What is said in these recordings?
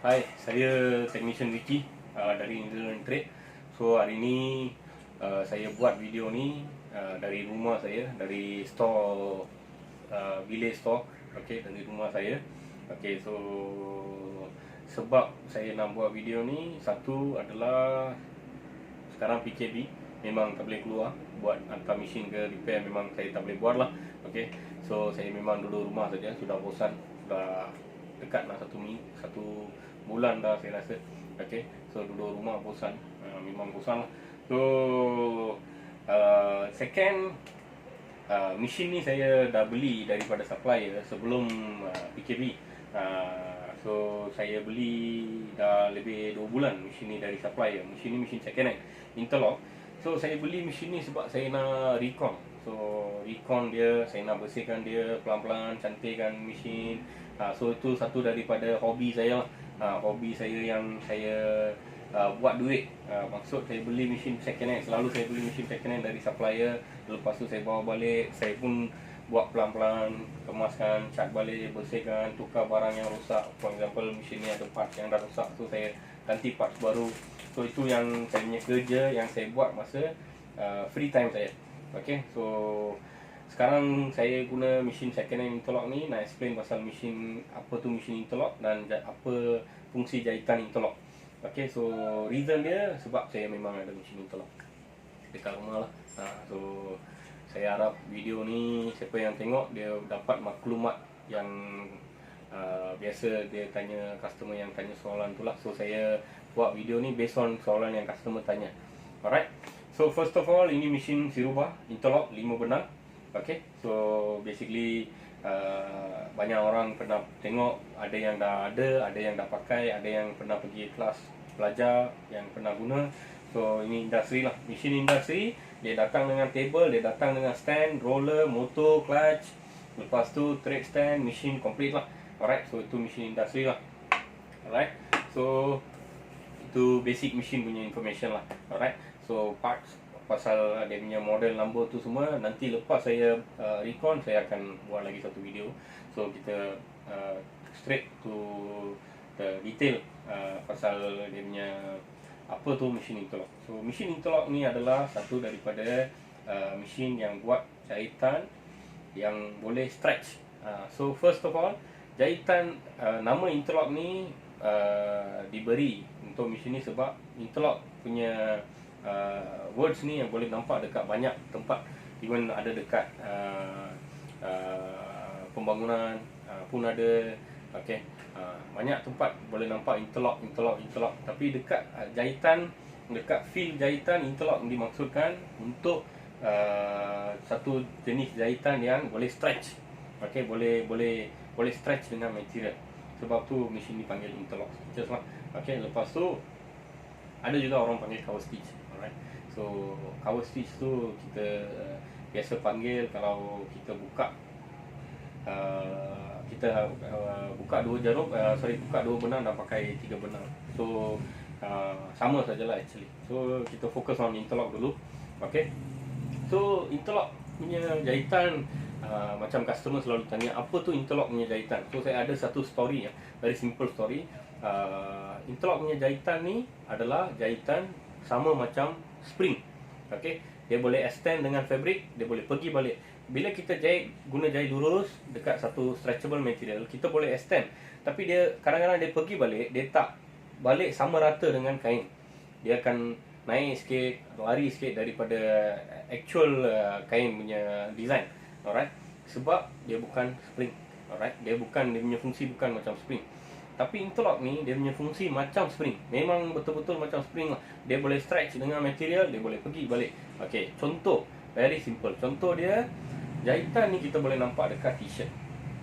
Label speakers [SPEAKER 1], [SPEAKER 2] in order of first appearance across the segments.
[SPEAKER 1] Hai, saya Technician Ricky dari Indonesian Trade. So hari ini saya buat video ni dari rumah saya, dari store Village Store, okey, dari rumah saya. Okey, so sebab saya nak buat video ni, satu adalah sekarang PKP memang tak boleh keluar buat hantar mesin ke repair, memang saya tak boleh buat lah. Okey, so saya memang duduk rumah saja, sudah bosan, sudah dekat nak satu bulan dah saya rasa. Okey, so duduk rumah bosan, memang bosan lah. So second, mesin ni saya dah beli daripada supplier sebelum PKP. So saya beli dah lebih 2 bulan mesin ni dari supplier. Mesin ni mesin second hand interlock. So saya beli mesin ni sebab saya nak recon. So recon dia, saya nak bersihkan dia pelan-pelan, cantikkan mesin. So itu satu daripada hobi saya lah. Hobi saya yang saya buat duit. Maksud saya beli mesin second hand. Selalu saya beli mesin second hand dari supplier. Lepas tu saya bawa balik, saya pun buat pelan-pelan, kemaskan, cat balik, bersihkan, tukar barang yang rosak. For example, mesin ni ada part yang dah rosak, so saya ganti part baru. So itu yang saya punya kerja yang saya buat masa free time saya. Okay, so sekarang saya guna mesin second hand interlock ni. Nak explain pasal mesin, apa tu mesin interlock dan apa fungsi jahitan interlock. Okay, so reason dia sebab saya memang ada mesin interlock dekat rumah lah. So saya harap video ni siapa yang tengok dia dapat maklumat yang biasa dia tanya, customer yang tanya soalan tu lah. So saya buat video ni based on soalan yang customer tanya. Alright, so first of all, ini mesin Sirubah interlock 5 benang. Okay, so basically banyak orang pernah tengok, ada yang dah ada yang dah pakai, ada yang pernah pergi kelas belajar, yang pernah guna. So ini industri lah, mesin industri. Dia datang dengan table, dia datang dengan stand, roller, motor, clutch, lepas tu trade stand, mesin complete lah. Alright, so itu mesin industri lah. Alright, so itu basic mesin punya information lah. Alright, so parts pasal dia punya model number tu semua, nanti lepas saya recon, saya akan buat lagi satu video. So kita straight to the detail pasal dia punya apa tu mesin interlock. So mesin interlock ni adalah satu daripada mesin yang buat jahitan yang boleh stretch. So first of all, jahitan nama interlock ni diberi untuk mesin ni sebab interlock punya words ni yang boleh nampak dekat banyak tempat, even ada dekat pembangunan pun ada. Okay, banyak tempat boleh nampak interlock. Tapi dekat jahitan, dekat feel jahitan, interlock dimaksudkan untuk satu jenis jahitan yang boleh stretch. Okay, boleh stretch dengan material. Sebab tu mesin dipanggil interlock stitches lah. Okay, lepas tu ada juga orang panggil cover stitch. Alright, so cover stitch tu kita biasa panggil kalau kita buka buka buka 2 benang dan pakai 3 benang. So sama sajalah actually. So kita fokus on interlock dulu. Okay, so interlock punya jahitan, macam customer selalu tanya apa tu interlock punya jahitan. So saya ada satu story, very simple story. Interlock punya jahitan ni adalah jahitan sama macam spring. Okay, dia boleh extend dengan fabric, dia boleh pergi balik. Bila kita jahit, guna jahit lurus dekat satu stretchable material, kita boleh extend. Tapi dia kadang-kadang dia pergi balik, dia tak balik sama rata dengan kain. Dia akan naik sikit, lari sikit daripada actual kain punya design. Alright, sebab dia bukan spring. Alright, dia punya fungsi bukan macam spring. Tapi interlock ni dia punya fungsi macam spring. Memang betul-betul macam spring lah. Dia boleh stretch dengan material, dia boleh pergi balik. Okay, contoh very simple. Contoh dia, jahitan ni kita boleh nampak dekat t-shirt.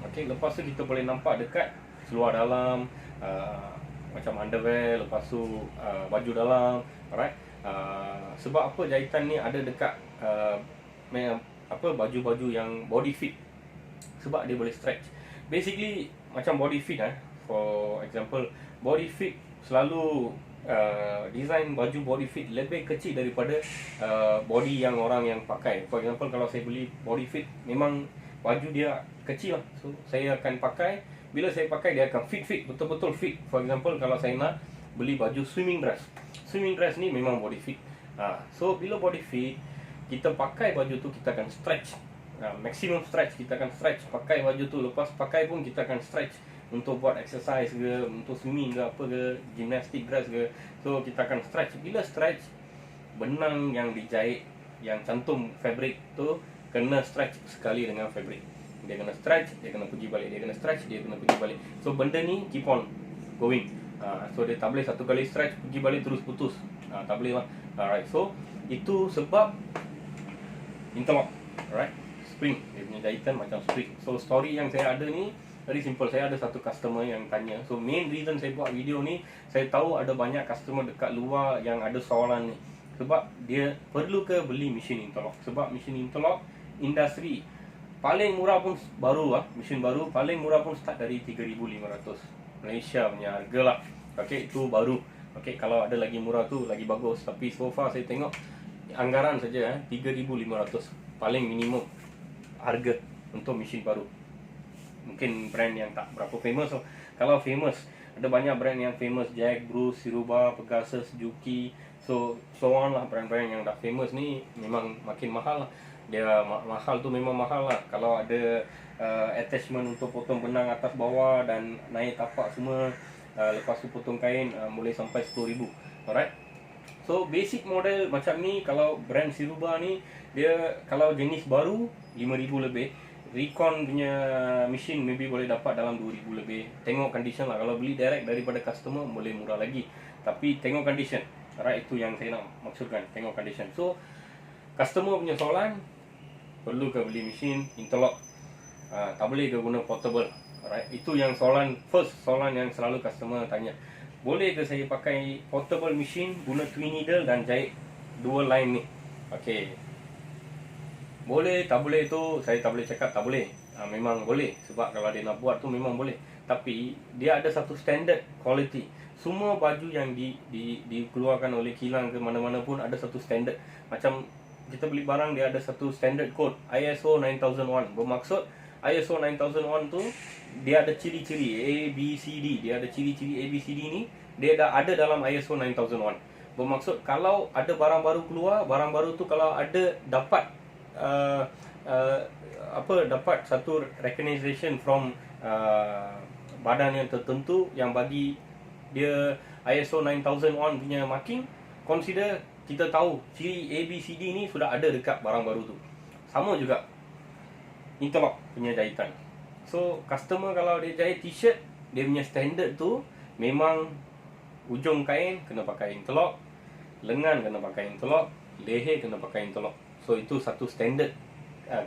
[SPEAKER 1] Okay, lepas tu kita boleh nampak dekat seluar dalam, macam underwear, lepas tu baju dalam. Alright, sebab apa jahitan ni ada dekat baju-baju yang body fit. Sebab dia boleh stretch. Basically macam body fit, for example, body fit selalu design baju body fit lebih kecil daripada body yang orang yang pakai. For example, kalau saya beli body fit, memang baju dia kecil lah. So saya akan pakai bila saya pakai dia akan fit, betul-betul fit. For example, kalau saya nak beli baju swimming dress ni memang body fit. So bila body fit, kita pakai baju tu kita akan stretch, maximum stretch, kita akan stretch pakai baju tu. Lepas pakai pun kita akan stretch untuk buat exercise ke, untuk swimming ke, apa ke, gymnastic dress ke. So kita akan stretch. Bila stretch, benang yang dijahit, yang cantum fabric tu kena stretch sekali dengan fabric. Dia kena stretch, dia kena pergi balik, dia kena stretch, dia kena pergi balik. So benda ni keep on going. So dia tak boleh satu kali stretch pergi balik terus putus. Tak boleh lah. Alright, so itu sebab interlock. Alright, spring, dia punya jahitan macam spring. So story yang saya ada ni very simple. Saya ada satu customer yang tanya. So main reason saya buat video ni, saya tahu ada banyak customer dekat luar yang ada soalan ni. Sebab dia perlu ke beli mesin interlock. Sebab mesin interlock industri paling murah pun baru mesin baru paling murah pun start dari 3,500 Malaysia punya harga lah. Okay, itu baru. Okay, kalau ada lagi murah tu lagi bagus. Tapi so far saya tengok anggaran saja 3,500 paling minimum harga untuk mesin baru. Mungkin brand yang tak berapa famous. So, kalau famous, ada banyak brand yang famous, Jack, Bruce, Siruba, Pegasus, Juki, so on lah. Brand-brand yang dah famous ni memang makin mahal lah. Dia mahal tu memang mahal lah. Kalau ada attachment untuk potong benang atas bawah dan naik tapak semua, lepas tu potong kain, boleh sampai 10,000. Alright. So basic model macam ni, kalau brand Siruba ni, dia kalau jenis baru 5,000 lebih. Recon punya mesin maybe boleh dapat dalam 2,000 lebih. Tengok condition lah. Kalau beli direct daripada customer boleh murah lagi. Tapi tengok condition. Alright, itu yang saya nak maksudkan. Tengok condition. So customer punya soalan, perlu ke beli mesin interlock? Tak boleh ke guna portable? Alright, itu yang soalan, first soalan yang selalu customer tanya. Boleh ke saya pakai portable mesin, guna twin needle dan jahit dua line ni? Okay, boleh, tak boleh tu saya tak boleh cakap tak boleh. Memang boleh. Sebab kalau dia nak buat tu memang boleh. Tapi dia ada satu standard quality. Semua baju yang dikeluarkan oleh kilang ke mana-mana pun ada satu standard. Macam kita beli barang, dia ada satu standard code ISO 9001. Bermaksud ISO 9001 tu dia ada ciri-ciri A, B, C, D. Dia ada ciri-ciri A, B, C, D ni dia dah ada dalam ISO 9001. Bermaksud kalau ada barang baru keluar, barang baru tu kalau ada dapat dapat satu recognition from badan yang tertentu yang bagi dia ISO 9001 punya marking, consider kita tahu ciri A, B, C, D ni sudah ada dekat barang baru tu. Sama juga interlock punya jahitan. So customer kalau dia jahit t-shirt, dia punya standard tu memang ujung kain kena pakai interlock, lengan kena pakai interlock, leher kena pakai interlock. So itu satu standard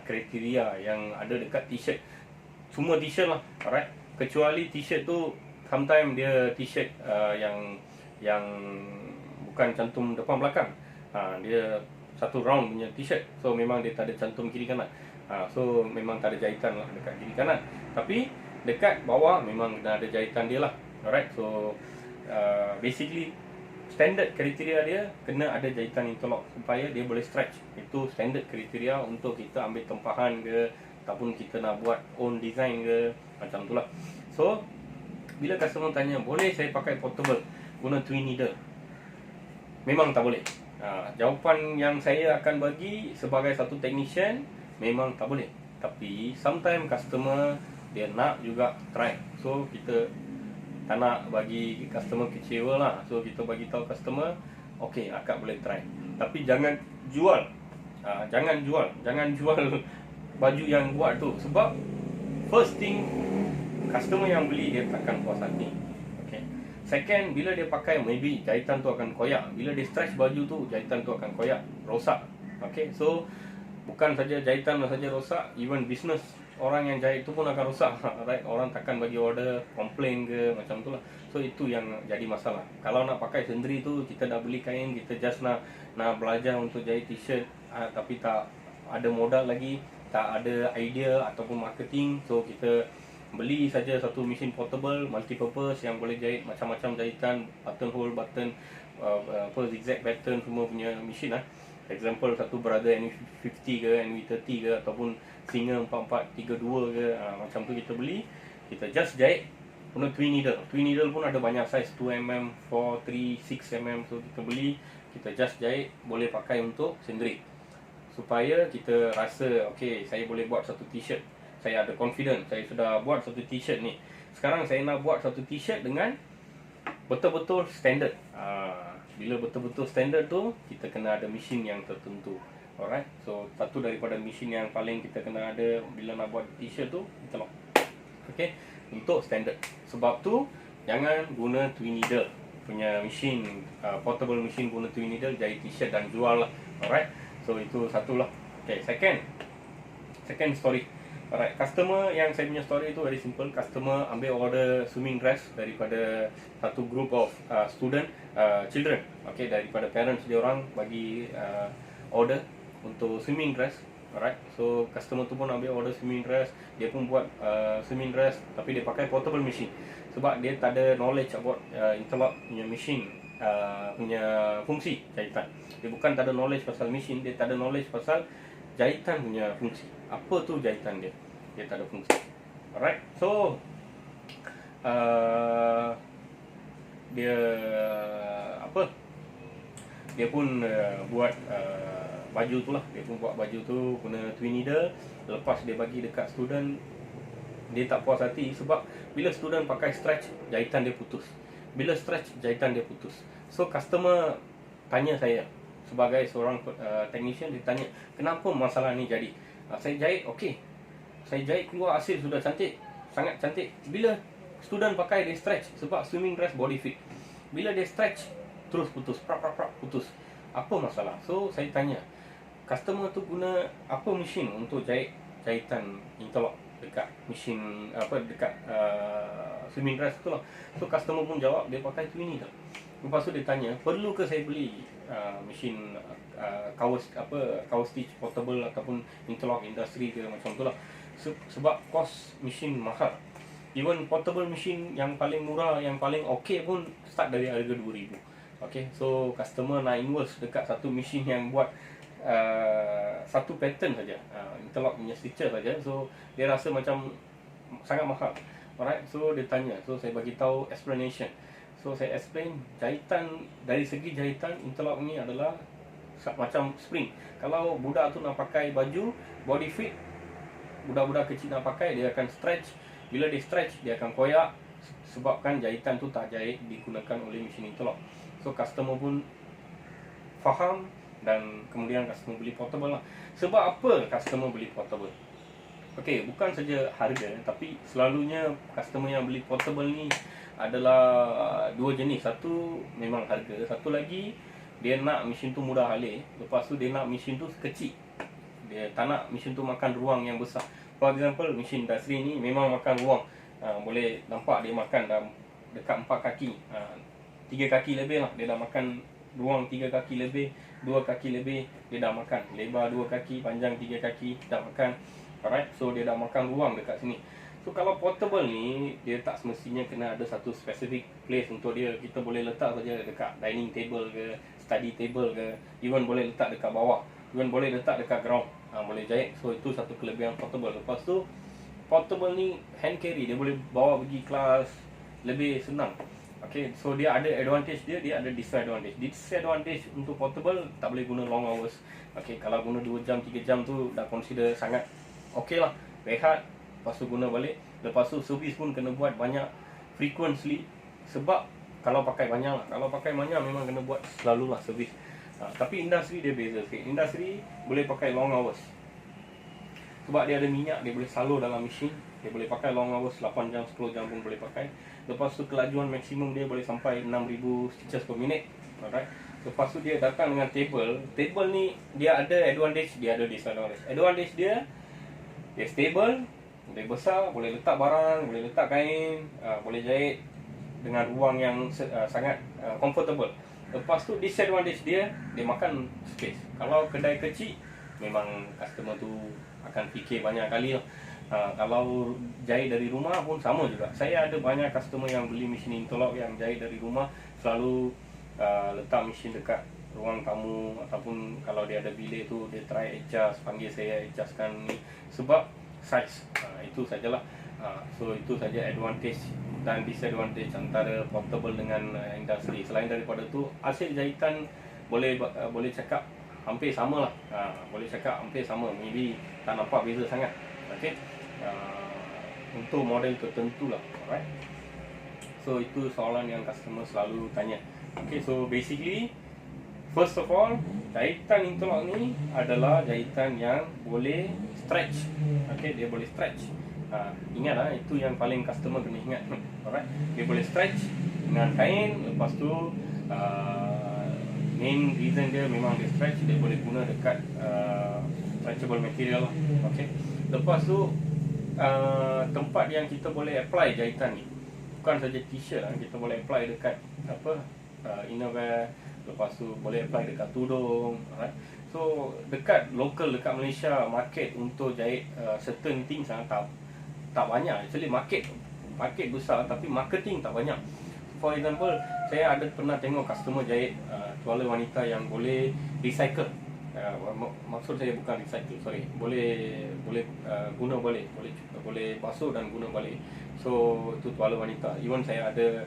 [SPEAKER 1] kriteria yang ada dekat t-shirt. Semua t-shirt lah. Alright. Kecuali t-shirt tu sometimes dia t-shirt yang bukan cantum depan belakang. Dia satu round punya t-shirt. So memang dia tak ada cantum kiri kanan. So memang tak ada jahitan lah dekat kiri kanan. Tapi dekat bawah memang kena ada jahitan dia lah. Alright. So basically standard kriteria dia kena ada jahitan interlock supaya dia boleh stretch. Itu standard kriteria untuk kita ambil tempahan ke, ataupun kita nak buat own design ke, macam tu lah. So bila customer tanya, boleh saya pakai portable guna twin needle? Memang tak boleh. Jawapan yang saya akan bagi sebagai satu technician, memang tak boleh. Tapi sometimes customer dia nak juga try. So kita tak nak bagi customer kecewa lah. So kita bagi tahu customer, okay, akak boleh try. Tapi jangan jual. Jangan jual baju yang buat tu. Sebab first thing, customer yang beli dia takkan puas hati. Okay. Second, bila dia pakai, maybe jahitan tu akan koyak. Bila dia stretch baju tu, jahitan tu akan koyak, rosak. Okay, so bukan saja jahitan saja rosak, even business orang yang jahit tu pun akan rosak. Right? Orang takkan bagi order, komplain ke, macam tu lah. So itu yang jadi masalah. Kalau nak pakai sendiri tu, kita dah beli kain, kita just nak belajar untuk jahit t-shirt, tapi tak ada modal lagi, tak ada idea ataupun marketing. So kita beli saja satu mesin portable, multi-purpose yang boleh jahit macam-macam jahitan, button hole, button, zigzag pattern, semua punya mesin lah. Example, satu brother NV50 ke, NV30 ke, ataupun Singer 4432 ke, macam tu kita beli, kita just jahit guna twin needle. Twin needle pun ada banyak size, 2mm, 4, 3, 6mm. So kita beli, kita just jahit, boleh pakai untuk sendiri, supaya kita rasa okay, saya boleh buat satu t-shirt, saya ada confident, saya sudah buat satu t-shirt ni. Sekarang saya nak buat satu t-shirt dengan betul-betul standard. Bila betul-betul standard tu, kita kena ada mesin yang tertentu. Alright, so satu daripada mesin yang paling kita kena ada bila nak buat t-shirt tu, interlock. Okay, untuk standard. Sebab tu jangan guna twin needle punya mesin, portable mesin guna twin needle jahit t-shirt dan jual lah. Alright, so itu satu lah. Okay, second story. Alright, customer yang saya punya story itu very simple. Customer ambil order swimming dress daripada satu group of student, children. Okay, daripada parents dia orang bagi order untuk swimming dress. Alright, so customer tu pun ambil order swimming dress. Dia pun buat swimming dress, tapi dia pakai portable machine. Sebab dia tak ada knowledge about interlock punya machine, punya fungsi jahitan. Dia bukan tak ada knowledge pasal machine, dia tak ada knowledge pasal jahitan punya fungsi. Apa tu jahitan dia? Dia tak ada fungsi. Alright, so dia apa? Dia pun buat baju tu lah. Dia pun buat baju tu guna twin needle. Lepas dia bagi dekat student, dia tak puas hati sebab bila student pakai stretch, jahitan dia putus. Bila stretch, jahitan dia putus. So customer tanya saya sebagai seorang technician, dia tanya, kenapa masalah ni jadi? Saya jahit okey, saya jahit keluar hasil sudah cantik, sangat cantik. Bila student pakai, dia stretch, sebab swimming dress body fit. Bila dia stretch, terus putus, putus. Apa masalah? So saya tanya, customer tu guna apa mesin untuk jahitan interlock dekat mesin dekat swimming dress tu lah. So customer pun jawab dia pakai twin needle. Lepas tu dia tanya, perlu ke saya beli mesin cover stitch portable ataupun interlock industri ke macam tu lah. Sebab kos mesin mahal. Even portable mesin yang paling murah, yang paling okey pun start dari harga 2,000. Okay, so customer nak invest dekat satu mesin yang buat satu pattern saja, interlock punya stitcher saja. So dia rasa macam sangat mahal. Alright, so dia tanya, so saya bagi tahu explanation. So saya explain, jahitan, dari segi jahitan interlock ni adalah macam spring. Kalau budak tu nak pakai baju body fit, budak-budak kecil nak pakai, dia akan stretch. Bila dia stretch, dia akan koyak, sebabkan jahitan tu tak jahit digunakan oleh mesin interlock. So customer pun faham, dan kemudian customer beli portable lah. Sebab apa customer beli portable? Okey, bukan saja harga, tapi selalunya customer yang beli portable ni adalah dua jenis. Satu memang harga, satu lagi dia nak mesin tu mudah alih. Lepas tu dia nak mesin tu kecil, dia tak nak mesin tu makan ruang yang besar. For example, mesin industri ni memang makan ruang, boleh nampak dia makan dah dekat 4 kaki, 3 kaki lebih lah. Dia dah makan ruang 3 kaki lebih, 2 kaki lebih dia dah makan. Lebar 2 kaki, panjang 3 kaki dah makan. Alright, so dia dah makan ruang dekat sini. So kalau portable ni, dia tak semestinya kena ada satu specific place untuk dia. Kita boleh letak saja dekat dining table ke, study table ke, even boleh letak dekat bawah, even boleh letak dekat ground, boleh jahit. So itu satu kelebihan portable. Lepas tu portable ni hand carry, dia boleh bawa pergi kelas lebih senang. Okay, so dia ada advantage dia, dia ada disadvantage. Disadvantage untuk portable, tak boleh guna long hours. Okay, kalau guna 2 jam, 3 jam tu dah consider sangat okay lah. Rehat, lepas tu guna balik. Lepas tu servis pun kena buat banyak, frequently. Sebab kalau pakai banyak lah, kalau pakai banyak memang kena buat selalu lah servis. Tapi industri dia beza sikit. Industri boleh pakai long hours, sebab dia ada minyak, dia boleh salur dalam mesin. Dia boleh pakai long hours, 8 jam, 10 jam pun boleh pakai. Lepas tu kelajuan maksimum dia boleh sampai 6,000 stitches per minute. Alright. Lepas tu dia datang dengan table. Table ni dia ada advantage, dia ada disadvantage. Advantage dia stable, dia besar, boleh letak barang, boleh letak kain, boleh jahit dengan ruang yang sangat comfortable. Lepas tu disadvantage dia makan space. Kalau kedai kecil, memang customer tu akan fikir banyak kali lah. Kalau jahit dari rumah pun sama juga. Saya ada banyak customer yang beli mesin interlock yang jahit dari rumah, selalu letak mesin dekat ruang tamu, ataupun kalau dia ada bilik tu dia try adjust, panggil saya adjustkan ni, sebab size. Itu sajalah. So itu saja advantage dan disadvantage antara portable dengan industri. Selain daripada tu, hasil jahitan boleh cakap hampir sama lah. Boleh cakap hampir sama, maybe tak nampak beza sangat. Okay. Untuk model tertentu lah. Alright. So itu soalan yang customer selalu tanya. Okay, so basically first of all, jahitan interlock ni adalah jahitan yang boleh stretch. Okay, dia boleh stretch. Ingatlah, itu yang paling customer kena ingat. Alright, dia boleh stretch dengan kain. Lepas tu main reason dia memang dia stretch, dia boleh guna dekat stretchable material lah. Okay. Lepas tu tempat yang kita boleh apply jahitan ni bukan saja t-shirt, kita boleh apply dekat innerwear. Lepas tu boleh apply dekat tudung. Alright. So dekat local, dekat Malaysia, market untuk jahit certain things tak banyak. Actually market besar tapi marketing tak banyak. For example, saya ada pernah tengok customer jahit tuala wanita yang boleh recycle. Maksud saya bukan recycle, sorry, boleh guna balik, boleh basuh dan guna balik. So itu tuala wanita. Even saya ada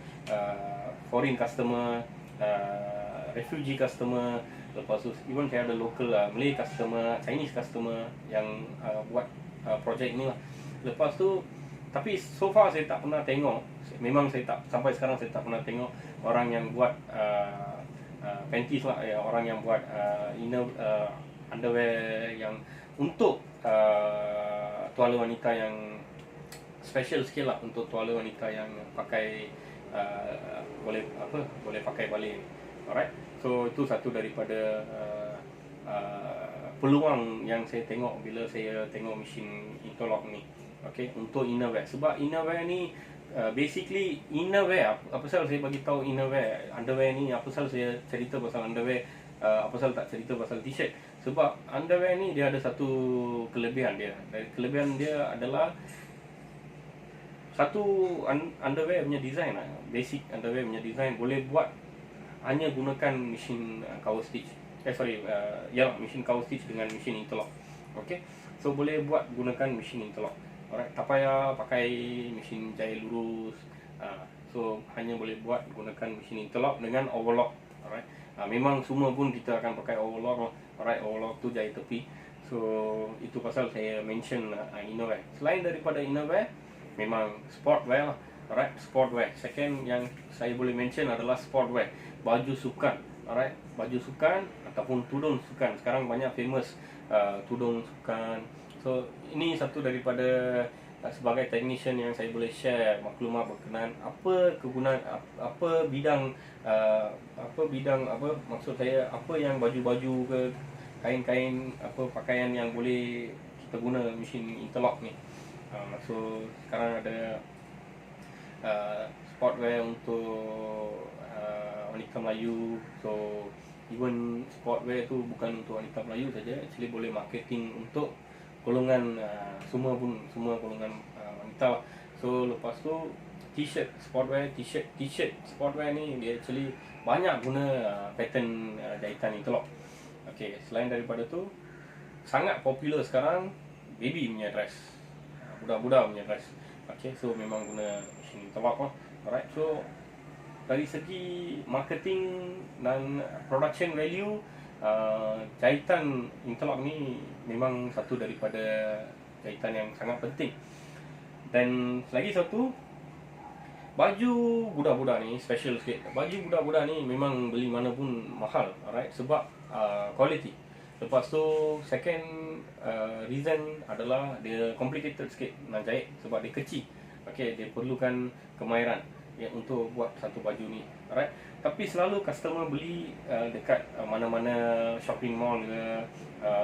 [SPEAKER 1] foreign customer, refugee customer. Lepas tu even saya ada local Malay customer, Chinese customer yang buat projek ni lah. Lepas tu, tapi so far saya tak pernah tengok, memang saya tak, sampai sekarang saya tak pernah tengok orang yang buat panties lah, orang yang buat underwear yang untuk tuala wanita yang special skill lah, untuk tuala wanita yang pakai boleh pakai balik. Alright. So itu satu daripada peluang yang saya tengok bila saya tengok mesin interlock ni. Okay, untuk innerwear. Sebab innerwear ni basically innerwear, apa pasal saya bagi tahu innerwear, underwear ni, apa pasal saya cerita pasal underwear, apa pasal tak cerita pasal t-shirt. Sebab underwear ni dia ada satu kelebihan dia. Kelebihan dia adalah satu, underwear punya design lah, basic underwear punya design boleh buat hanya gunakan mesin cover stitch. Mesin cover stitch dengan mesin interlock. Okay, so boleh buat gunakan mesin interlock. Alright, tak payah pakai mesin jahit lurus. So hanya boleh buat gunakan mesin interlock dengan overlock. Alright. Memang semua pun kita akan pakai overlock. Alright, overlock tu jahit tepi. So itu pasal saya mention innerwear. Selain daripada innerwear, memang sportwear lah. Alright, sportwear. Second yang saya boleh mention adalah sportwear. Baju sukan. Alright, baju sukan ataupun tudung sukan. Sekarang banyak famous tudung sukan. So ini satu daripada sebagai technician yang saya boleh share maklumat berkenaan apa kegunaan, apa bidang maksud saya, apa yang baju-baju ke kain-kain, apa pakaian yang boleh kita guna mesin interlock ni. So sekarang ada sportwear untuk wanita Melayu. So even sportwear tu bukan untuk wanita Melayu saja, actually boleh marketing untuk golongan semua golongan wanita lah. So lepas tu t-shirt sportwear, t-shirt sportwear ni dia actually banyak guna pattern jahitan interlock. Okay, selain daripada tu, sangat popular sekarang baby punya dress, budak-budak punya dress. Okay, so memang guna mesin interlock lah. Alright, so dari segi marketing dan production value, jahitan interlock ni memang satu daripada jahitan yang sangat penting. Dan lagi satu, baju budak-budak ni special sikit. Baju budak-budak ni memang beli mana pun mahal, alright, sebab quality. Lepas tu second reason adalah dia complicated sikit nak jahit sebab dia kecil. Okay, dia perlukan kemahiran untuk buat satu baju ni. Alright. Tapi selalu customer beli dekat mana-mana shopping mall ke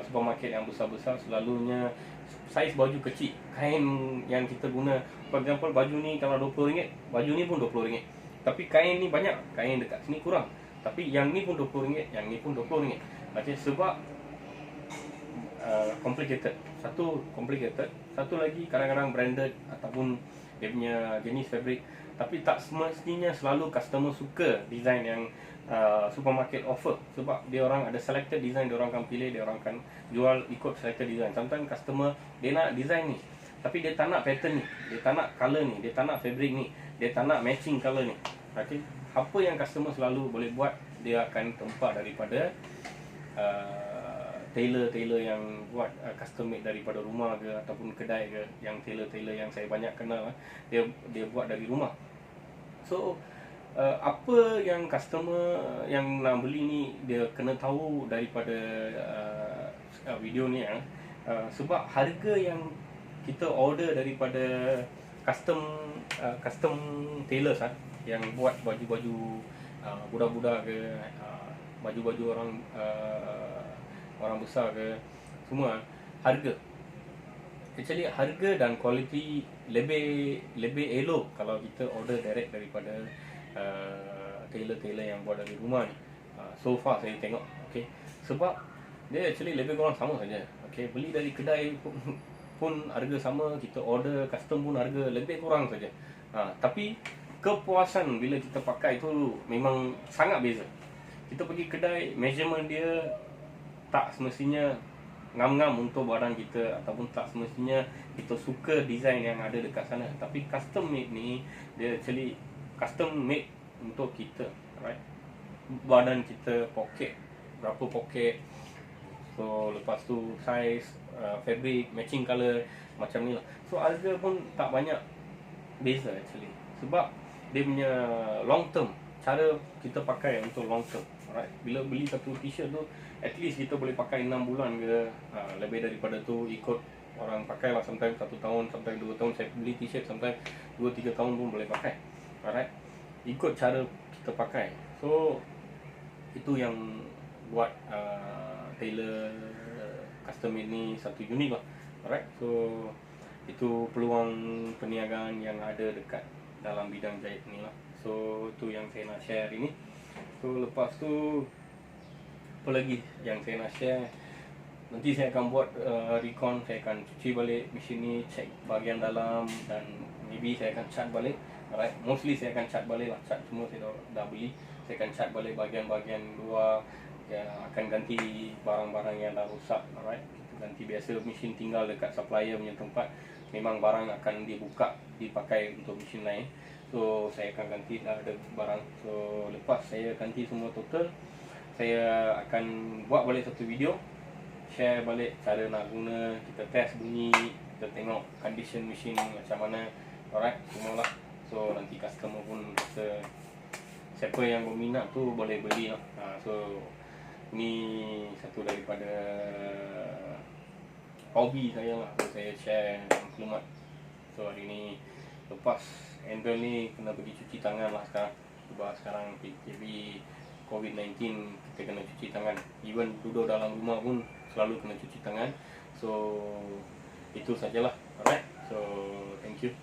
[SPEAKER 1] supermarket yang besar-besar, selalunya saiz baju kecil. Kain yang kita guna, for example baju ni kalau RM20, baju ni pun RM20. Tapi kain ni banyak, kain dekat sini kurang. Tapi yang ni pun RM20, yang ni pun RM20. Okay, sebab complicated. Satu complicated, satu lagi kadang-kadang branded ataupun dia punya jenis fabric. Tapi tak semestinya selalu customer suka design yang supermarket offer, sebab dia orang ada selected design, dia orang akan pilih, dia orang akan jual ikut selected design. Sometimes customer dia nak design ni tapi dia tak nak pattern ni, dia tak nak color ni, dia tak nak fabric ni, dia tak nak matching color ni. Okay, apa yang customer selalu boleh buat, dia akan tempat daripada tailor yang buat custom made daripada rumah ke ataupun kedai ke, yang tailor yang saya banyak kenal, dia buat dari rumah. So apa yang customer yang nak beli ni dia kena tahu daripada video ni, sebab harga yang kita order daripada custom tailors yang buat baju-baju budak-budak ke, baju-baju orang besar ke, semua harga dan kualiti lebih elok kalau kita order direct daripada tailor yang buat dari rumah ni. So far saya tengok, okay, sebab dia actually lebih kurang sama saja. Okay, beli dari kedai pun harga sama, kita order custom pun harga lebih kurang saja. Tapi kepuasan bila kita pakai tu memang sangat beza. Kita pergi kedai, measurement dia tak semestinya ngam-ngam untuk barang kita, ataupun tak semestinya kita suka design yang ada dekat sana. Tapi custom made ni dia actually custom made untuk kita, right? Badan kita, poket, berapa poket, so lepas tu size, fabric, matching color, macam ni lah. So harga pun tak banyak beza actually, sebab dia punya long term, cara kita pakai untuk long term, alright. Bila beli satu t-shirt tu, at least kita boleh pakai 6 bulan ke, lebih daripada tu ikut orang pakai lah. Sometimes 1 tahun, sometimes 2 tahun. Saya beli t-shirt sometimes 2-3 tahun pun boleh pakai, alright, ikut cara kita pakai. So itu yang buat tailor custom made ni satu unik lah, alright. So itu peluang perniagaan yang ada dekat dalam bidang jahit ni lah. So itu yang saya nak share hari ni. So lepas tu apa lagi yang saya nak share, nanti saya akan buat recon, saya akan cuci balik mesin ni, check bahagian dalam, dan maybe saya akan cat balik, alright. Mostly saya akan cat balik lah, cat semua saya dah beli. Saya akan cat balik bahagian-bahagian luar, ya, akan ganti barang-barang yang dah rosak, alright. Kita ganti. Biasa mesin tinggal dekat supplier punya tempat, memang barang akan dibuka, dipakai untuk mesin lain. So saya akan ganti dah ada barang. So lepas saya ganti semua total, saya akan buat balik satu video, share balik cara nak guna, kita test bunyi, kita tengok condition mesin macam mana, alright, semualah. So nanti customer pun rasa siapa yang berminat tu boleh beli lah. So ni satu daripada hobi saya lah, saya share maklumat. So hari ni lepas handle ni kena pergi cuci tangan lah sekarang, sebab sekarang PKP COVID-19 kita kena cuci tangan. Even duduk dalam rumah pun selalu kena cuci tangan. So itu sajalah, alright. So thank you.